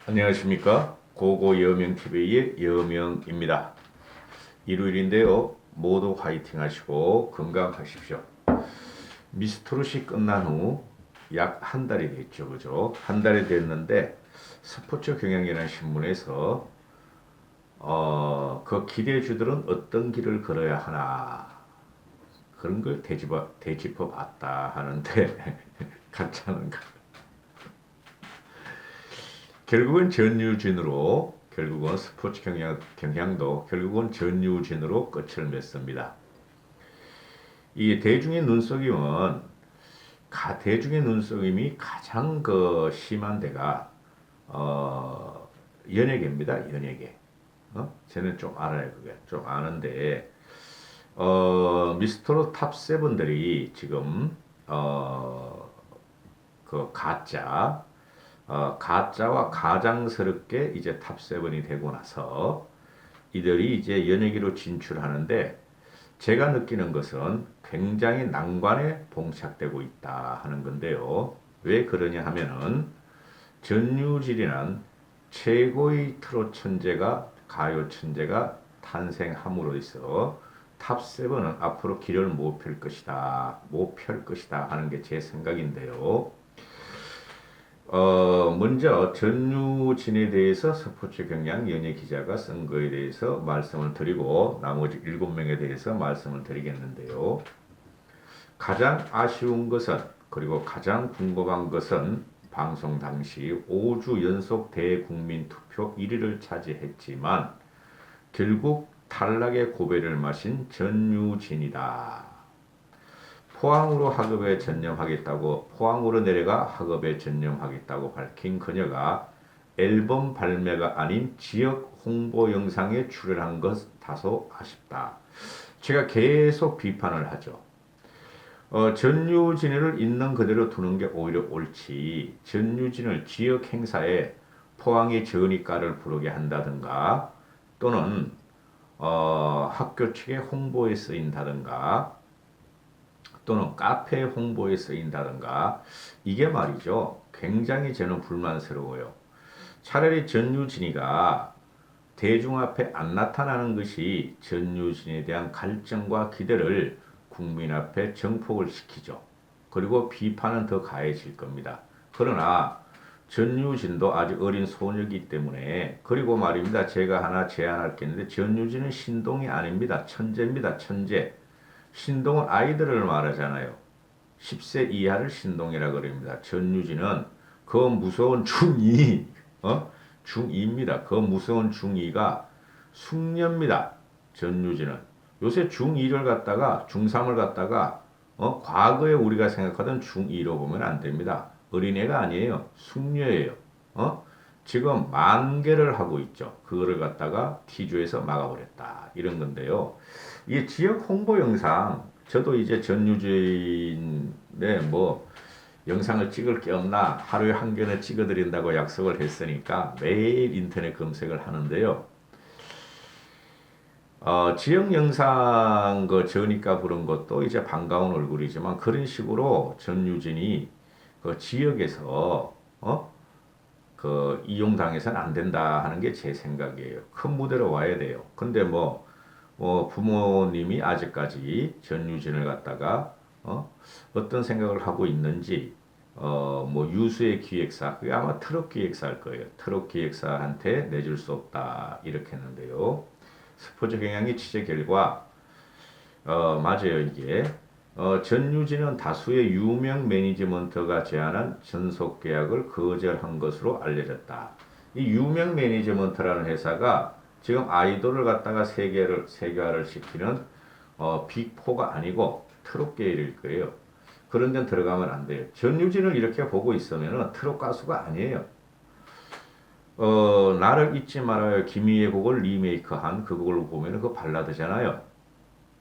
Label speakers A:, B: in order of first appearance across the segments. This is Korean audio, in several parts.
A: 안녕하십니까? 고고 여명TV의 여명입니다. 일요일인데요. 모두 화이팅 하시고 건강하십시오. 미스트롯이 끝난 후 약 한 달이 됐죠. 그죠? 한 달이 됐는데 스포츠 경향이라는 신문에서 그 기대주들은 어떤 길을 걸어야 하나 그런 걸 되짚어 봤다 하는데 가짜는가? 결국은 전유진으로 결국은 스포츠 경향도 결국은 전유진으로 끝을 맺습니다. 이 대중의 눈속임이 가장 심한 데가 연예계입니다. 연예계. 저는 좀 알아요. 그게 좀 아는데 미스터로 탑 세븐들이 지금 그 가짜와 가장스럽게 이제 탑7이 되고 나서 이들이 이제 연예계로 진출하는데 제가 느끼는 것은 굉장히 난관에 봉착되고 있다 하는 건데요. 왜 그러냐 하면은 전유진이란 최고의 트롯 천재가 가요 천재가 탄생함으로 있어 탑7은 앞으로 길을 못 펼 것이다. 못 펼 것이다 하는 게 제 생각인데요. 먼저 전유진에 대해서 스포츠 경향 연예 기자가 쓴 거에 대해서 말씀을 드리고 나머지 7명에 대해서 말씀을 드리겠는데요. 가장 아쉬운 것은 그리고 가장 궁금한 것은 방송 당시 5주 연속 대국민 투표 1위를 차지했지만 결국 탈락의 고배를 마신 전유진이다. 포항으로 내려가 학업에 전념하겠다고 밝힌 그녀가 앨범 발매가 아닌 지역 홍보 영상에 출연한 것 다소 아쉽다. 제가 계속 비판을 하죠. 전유진을 있는 그대로 두는 게 오히려 옳지. 전유진을 지역 행사에 포항의 전이과를 부르게 한다든가 또는 학교 측의 홍보에 쓰인다든가 또는 카페 홍보에 쓰인다든가 이게 말이죠. 굉장히 저는 불만스러워요. 차라리 전유진이가 대중 앞에 안 나타나는 것이 전유진에 대한 갈증과 기대를 국민 앞에 정폭을 시키죠. 그리고 비판은 더 가해질 겁니다. 그러나 전유진도 아직 어린 소녀이기 때문에 그리고 말입니다. 제가 하나 제안할 게 있는데 전유진은 신동이 아닙니다. 천재입니다. 천재. 신동은 아이들을 말하잖아요. 10세 이하를 신동이라 그럽니다. 전유진은 그 무서운 중2, 중2입니다. 그 무서운 중2가 숙녀입니다. 전유진은. 요새 중2를 갖다가, 중3을 갖다가, 과거에 우리가 생각하던 중2로 보면 안 됩니다. 어린애가 아니에요. 숙녀예요. 지금 만개를 하고 있죠. 그거를 갖다가 티주에서 막아버렸다. 이런 건데요. 이 지역 홍보 영상, 저도 이제 전유진의 영상을 찍을 게 없나 하루에 한 견을 찍어드린다고 약속을 했으니까 매일 인터넷 검색을 하는데요. 지역 영상 그 저니까 부른 것도 이제 반가운 얼굴이지만 그런 식으로 전유진이 그 지역에서 이용당해서는 안 된다 하는 게 제 생각이에요. 큰 무대로 와야 돼요. 근데 부모님이 아직까지 전유진을 갖다가 어떤 생각을 하고 있는지 유수의 기획사 그게 아마 트럭 기획사일 거예요. 트럭 기획사한테 내줄 수 없다 이렇게 했는데요. 스포츠 경향의 취재 결과 맞아요 이게 전유진은 다수의 유명 매니지먼트가 제안한 전속 계약을 거절한 것으로 알려졌다. 이 유명 매니지먼트라는 회사가 지금 아이돌을 갖다가 세계화를 시키는 빅4가 아니고 트롯계일 거예요. 그런 데는 들어가면 안 돼요. 전유진을 이렇게 보고 있으면 트롯 가수가 아니에요. 나를 잊지 말아요. 김희애 곡을 리메이크한 그 곡을 보면 그 발라드잖아요.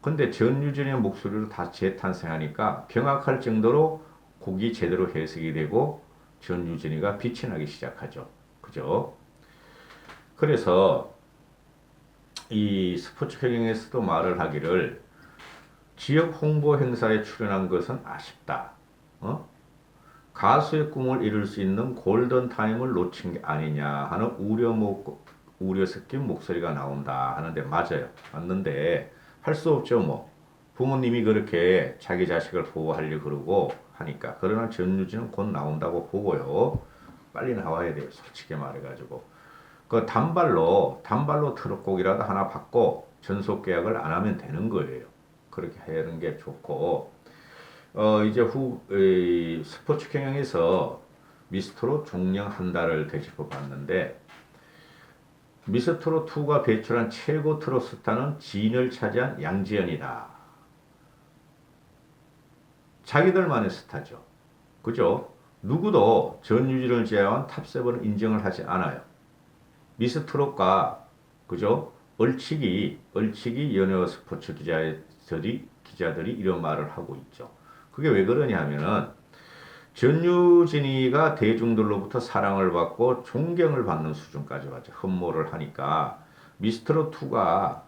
A: 근데 전유진의 목소리로 다 재탄생하니까 경악할 정도로 곡이 제대로 해석이 되고 전유진이가 빛이 나기 시작하죠. 그죠? 그래서 이 스포츠 경영에서도 말을 하기를 지역 홍보 행사에 출연한 것은 아쉽다. 어? 가수의 꿈을 이룰 수 있는 골든 타임을 놓친 게 아니냐 하는 우려 섞인 목소리가 나온다 하는데 맞아요. 맞는데 할 수 없죠 뭐. 부모님이 그렇게 자기 자식을 보호하려고 그러고 하니까. 그러나 전유진은 곧 나온다고 보고요. 빨리 나와야 돼요. 솔직히 말해가지고. 그 단발로 트롯곡이라도 하나 받고 전속 계약을 안 하면 되는 거예요. 그렇게 하는 게 좋고. 이제 스포츠 경영에서 미스트롯 종영 한 달을 되짚어 봤는데, 미스트롯2가 배출한 최고 트롯 스타는 진을 차지한 양지연이다. 자기들만의 스타죠. 그죠? 누구도 전유진을 제외한 탑7은 인정을 하지 않아요. 미스트롯과, 그죠? 얼치기 연예 스포츠 기자들이 이런 말을 하고 있죠. 그게 왜 그러냐 하면은, 전유진이가 대중들로부터 사랑을 받고 존경을 받는 수준까지 왔죠. 흠모를 하니까 미스트롯2가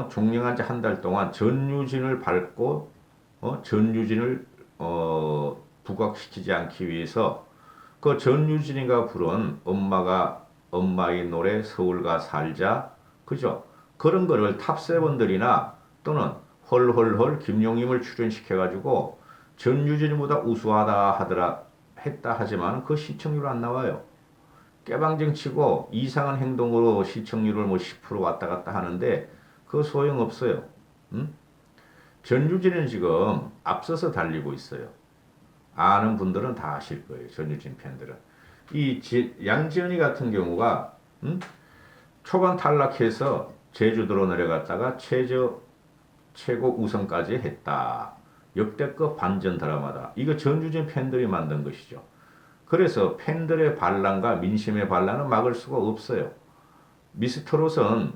A: 종영한 지 한 달 동안 전유진을 밟고 전유진을 부각시키지 않기 위해서 그 전유진이가 부른 엄마의 노래 서울가 살자 그죠? 그런 거를 탑세븐들이나 또는 헐헐헐 김용임을 출연시켜가지고 전유진보다 우수하다 했다 하지만 그 시청률 안 나와요. 깨방정 치고 이상한 행동으로 시청률을 뭐 10% 왔다 갔다 하는데 그 소용없어요. 음? 전유진은 지금 앞서서 달리고 있어요. 아는 분들은 다 아실 거예요. 전유진 팬들은. 양지연이 같은 경우가 초반 탈락해서 제주도로 내려갔다가 최고 우승까지 했다. 역대급 반전 드라마다. 이거 전유진 팬들이 만든 것이죠. 그래서 팬들의 반란과 민심의 반란은 막을 수가 없어요. 미스트롯2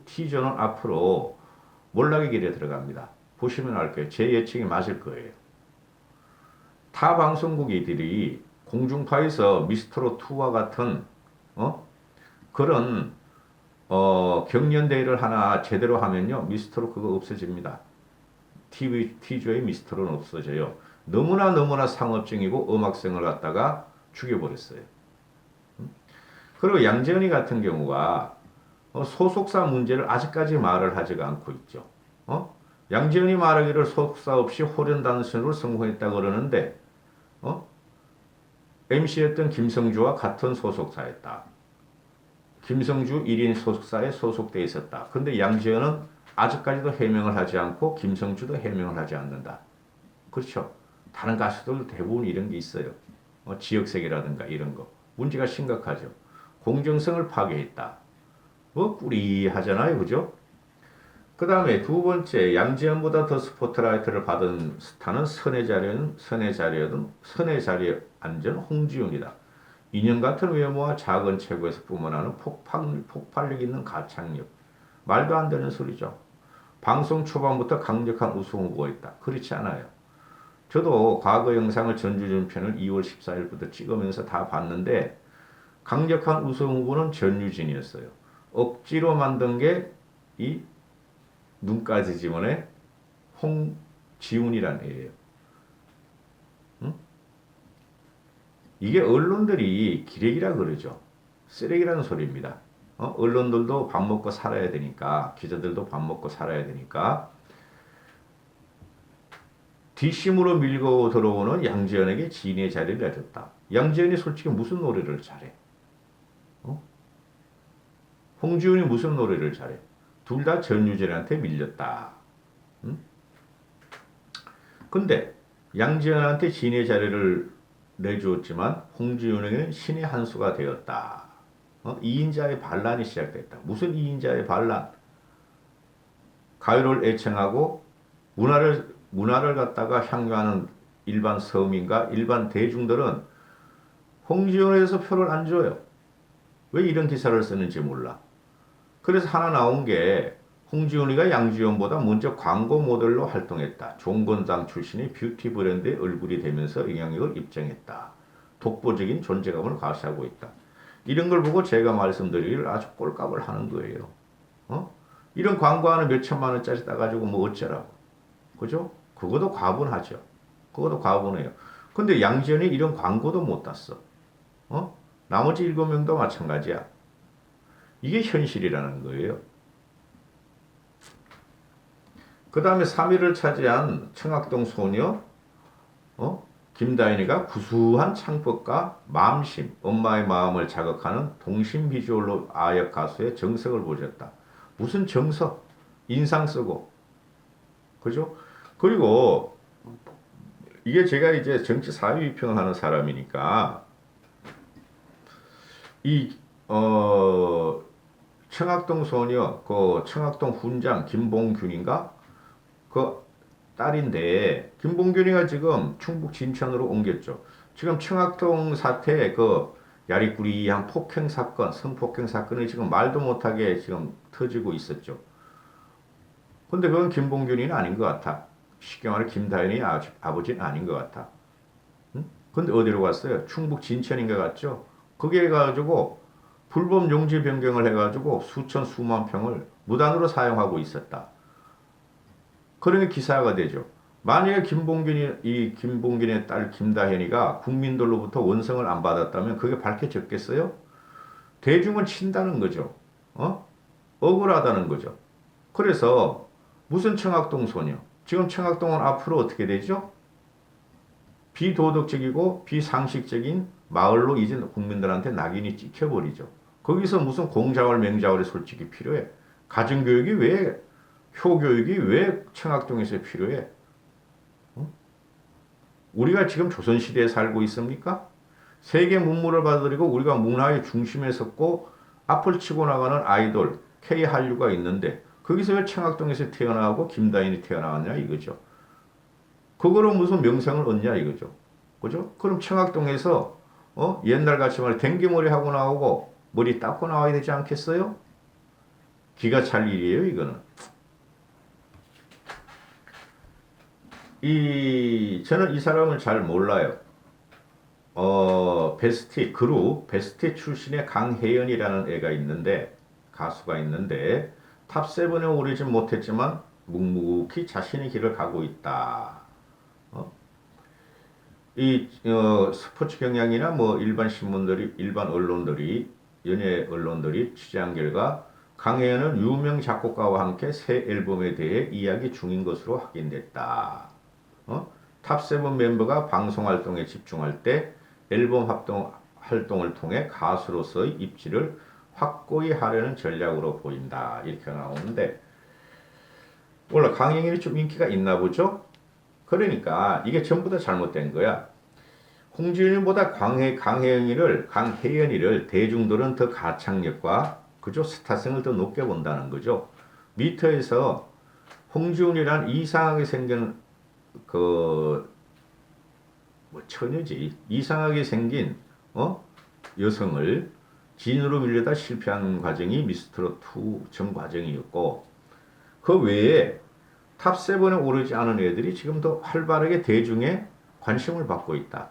A: 티저는 앞으로 몰락의 길에 들어갑니다. 보시면 알 거예요. 제 예측이 맞을 거예요. 타 방송국이들이 공중파에서 미스트롯2와 같은 그런 경연대회를 하나 제대로 하면요. 미스트롯 그거 없어집니다. 티조의 미스트롯은 없어져요. 너무나 상업적이고 음악성을 갖다가 죽여버렸어요. 그리고 양재현이 같은 경우가 소속사 문제를 아직까지 말을 하지가 않고 있죠. 양재현이 말하기를 소속사 없이 호련단신으로 성공했다 그러는데 MC였던 김성주와 같은 소속사였다. 김성주 1인 소속사에 소속돼 있었다. 근데 양재현은 아직까지도 해명을 하지 않고 김성주도 해명을 하지 않는다. 그렇죠. 다른 가수들 대부분 이런 게 있어요. 지역색이라든가 이런 거. 문제가 심각하죠. 공정성을 파괴했다. 꾸리하잖아요. 그죠? 그 다음에 두 번째, 양지연보다 더 스포트라이트를 받은 스타는 선의 자리에 앉은 홍지윤이다. 인형 같은 외모와 작은 체구에서 뿜어나는 폭발력 있는 가창력. 말도 안 되는 소리죠. 방송 초반부터 강력한 우승 후보가 있다. 그렇지 않아요. 저도 과거 영상을 전유진 편을 2월 14일부터 찍으면서 다 봤는데 강력한 우승 후보는 전유진이었어요. 억지로 만든 게 이 눈까지 지문의 홍지훈이란 애예요. 응? 이게 언론들이 기레기라 그러죠. 쓰레기라는 소리입니다. 언론들도 밥 먹고 살아야 되니까, 기자들도 밥 먹고 살아야 되니까 뒷심으로 밀고 들어오는 양지연에게 지인의 자리를 내줬다. 양지연이 솔직히 무슨 노래를 잘해? 홍지훈이 무슨 노래를 잘해? 둘 다 전유진한테 밀렸다. 근데 양지연한테 지인의 자리를 내주었지만 홍지훈에게는 신의 한 수가 되었다. 2인자의 반란이 시작됐다. 무슨 2인자의 반란? 가요를 애청하고 문화를 갖다가 향유하는 일반 서민과 일반 대중들은 홍지훈에서 표를 안 줘요. 왜 이런 기사를 쓰는지 몰라. 그래서 하나 나온 게 홍지훈이가 양지연보다 먼저 광고 모델로 활동했다. 종건당 출신의 뷰티 브랜드의 얼굴이 되면서 영향력을 입증했다. 독보적인 존재감을 과시하고 있다. 이런 걸 보고 제가 말씀드리기를 아주 꼴값을 하는 거예요. 이런 광고 하나 몇 천만 원짜리 따가지고 뭐 어쩌라고. 그죠? 그것도 과분하죠. 그것도 과분해요. 근데 양지연이 이런 광고도 못 땄어. 어? 나머지 7명도 마찬가지야. 이게 현실이라는 거예요. 그 다음에 3위를 차지한 청학동 소녀, 김다인이가 구수한 창법과 마음심, 엄마의 마음을 자극하는 동심 비주얼로 아역 가수의 정석을 보여줬다. 무슨 정석? 인상 쓰고, 그죠? 그리고 이게 제가 이제 정치 사회 비평을 하는 사람이니까 이 청학동 소녀, 그 청학동 훈장 김봉균인가? 그 딸인데 김봉균이가 지금 충북 진천으로 옮겼죠. 지금 청학동 사태 그 야리꾸리한 폭행 사건, 성폭행 사건이 지금 말도 못하게 지금 터지고 있었죠. 근데 그건 김봉균이는 아닌 것 같아. 쉽게 말해 김다현이 아버지는 아닌 것 같아. 응? 근데 어디로 갔어요? 충북 진천인가 갔죠. 거기에 가지고 불법 용지 변경을 해가지고 수천 수만 평을 무단으로 사용하고 있었다. 그러니 기사가 되죠. 만약에 김봉균의 딸 김다현이가 국민들로부터 원성을 안 받았다면 그게 밝혀졌겠어요? 대중은 친다는 거죠. 억울하다는 거죠. 그래서 무슨 청학동 소녀? 지금 청학동은 앞으로 어떻게 되죠? 비도덕적이고 비상식적인 마을로 이제 국민들한테 낙인이 찍혀버리죠. 거기서 무슨 공자월 맹자월이 솔직히 필요해? 가정교육이 왜, 효교육이 왜 청학동에서 필요해? 우리가 지금 조선시대에 살고 있습니까? 세계 문물을 받아들이고 우리가 문화의 중심에 섰고 앞을 치고 나가는 아이돌, K한류가 있는데 거기서 왜 청학동에서 태어나고 김다인이 태어나왔냐 이거죠. 그거로 무슨 명성을 얻냐 이거죠. 그죠? 그럼 청학동에서 옛날 같이 말해 댕기머리 하고 나오고 머리 닦고 나와야 되지 않겠어요? 기가 찰 일이에요 이거는. 저는 이 사람을 잘 몰라요. 그룹 베스트 출신의 강혜연이라는 애가 있는데 가수가 있는데 탑7에 오르진 못했지만 묵묵히 자신의 길을 가고 있다. 스포츠 경향이나 뭐 일반 신문들이 일반 언론들이 연예 언론들이 취재한 결과 강혜연은 유명 작곡가와 함께 새 앨범에 대해 이야기 중인 것으로 확인됐다. 탑7 멤버가 방송 활동에 집중할 때 앨범 활동을 통해 가수로서의 입지를 확고히 하려는 전략으로 보인다. 이렇게 나오는데 원래 강혜연이 좀 인기가 있나 보죠? 그러니까 이게 전부 다 잘못된 거야. 홍지윤보다 강혜연이를 대중들은 더 가창력과 그죠 스타성을 더 높게 본다는 거죠. 미터에서 홍지윤이란 이상하게 생긴 처녀지 이상하게 생긴 여성을 진으로 밀려다 실패한 과정이 미스트롯2 전 과정이었고 그 외에 탑7에 오르지 않은 애들이 지금도 활발하게 대중의 관심을 받고 있다.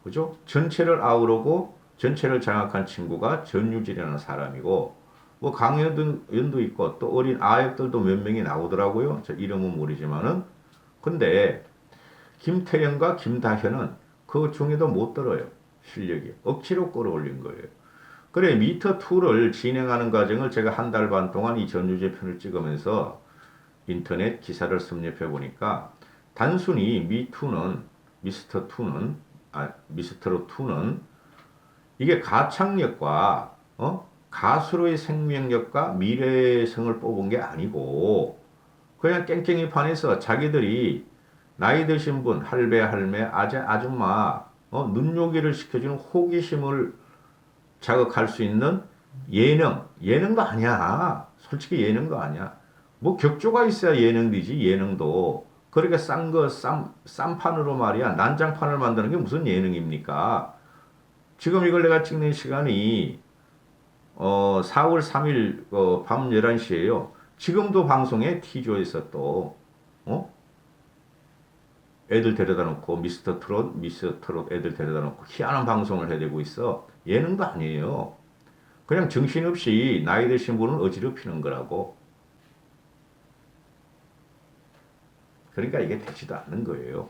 A: 그죠? 전체를 아우르고 전체를 장악한 친구가 전유진이라는 사람이고 뭐 강연도 있고 또 어린 아역들도 몇 명이 나오더라고요. 저 이름은 모르지만은 근데 김태현과 김다현은 그 중에도 못 들어요. 실력이 억지로 끌어올린 거예요. 그래 미터2를 진행하는 과정을 제가 한 달 반 동안 이 전유진 편을 찍으면서 인터넷 기사를 섭렵해 보니까 단순히 미스터롯2는 이게 가창력과 가수로의 생명력과 미래성을 뽑은 게 아니고 그냥 깽깽이 판에서 자기들이 나이 드신 분, 할배, 할매, 아줌마 눈요기를 시켜주는 호기심을 자극할 수 있는 예능도 아니야. 솔직히 예능도 아니야. 뭐 격조가 있어야 예능이지 예능도. 그렇게 싼 판으로 말이야. 난장판을 만드는 게 무슨 예능입니까? 지금 이걸 내가 찍는 시간이 4월 3일 밤 11시에요. 지금도 방송에 T조에서 또 애들 데려다 놓고 미스터 트롯 애들 데려다 놓고 희한한 방송을 해대고 있어. 예능도 아니에요. 그냥 정신없이 나이 드신 분을 어지럽히는 거라고. 그러니까 이게 되지도 않는 거예요.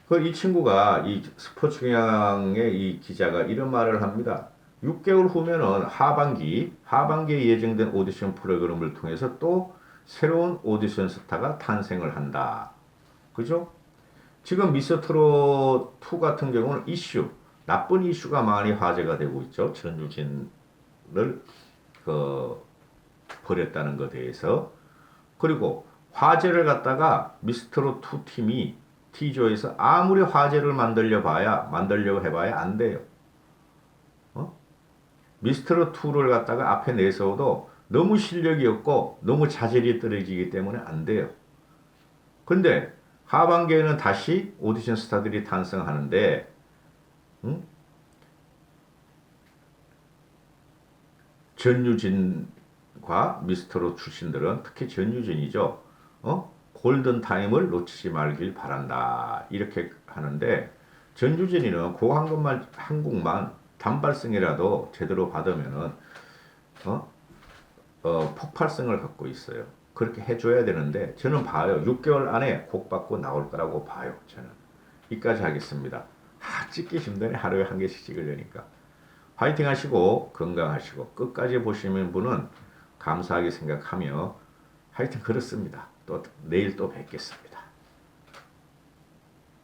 A: 그 이 친구가 이 스포츠 경향의 이 기자가 이런 말을 합니다. 6개월 후면은 하반기에 예정된 오디션 프로그램을 통해서 또 새로운 오디션 스타가 탄생을 한다. 그죠? 지금 미스터트롯 2 같은 경우는 나쁜 이슈가 많이 화제가 되고 있죠. 전유진을 그 버렸다는 것에 대해서. 그리고 화제를 갖다가 미스터롯 2 팀이 T조에서 아무리 화제를 만들려고 해봐야 안 돼요. 어? 미스터롯 2를 갖다가 앞에 내세워도 너무 실력이 없고 너무 자질이 떨어지기 때문에 안 돼요. 근데 하반기에는 다시 오디션 스타들이 탄생하는데, 응? 전유진과 미스터롯 출신들은 특히 전유진이죠. 골든 타임을 놓치지 말길 바란다. 이렇게 하는데 전유진이는 한국만 단발성이라도 제대로 받으면은 어? 폭발성을 갖고 있어요. 그렇게 해줘야 되는데 저는 봐요. 6개월 안에 곡 받고 나올 거라고 봐요. 저는. 이까지 하겠습니다. 찍기 힘드네. 하루에 한 개씩 찍으려니까. 화이팅 하시고 건강하시고 끝까지 보시는 분은 감사하게 생각하며 하여튼 그렇습니다. 또 내일 또 뵙겠습니다.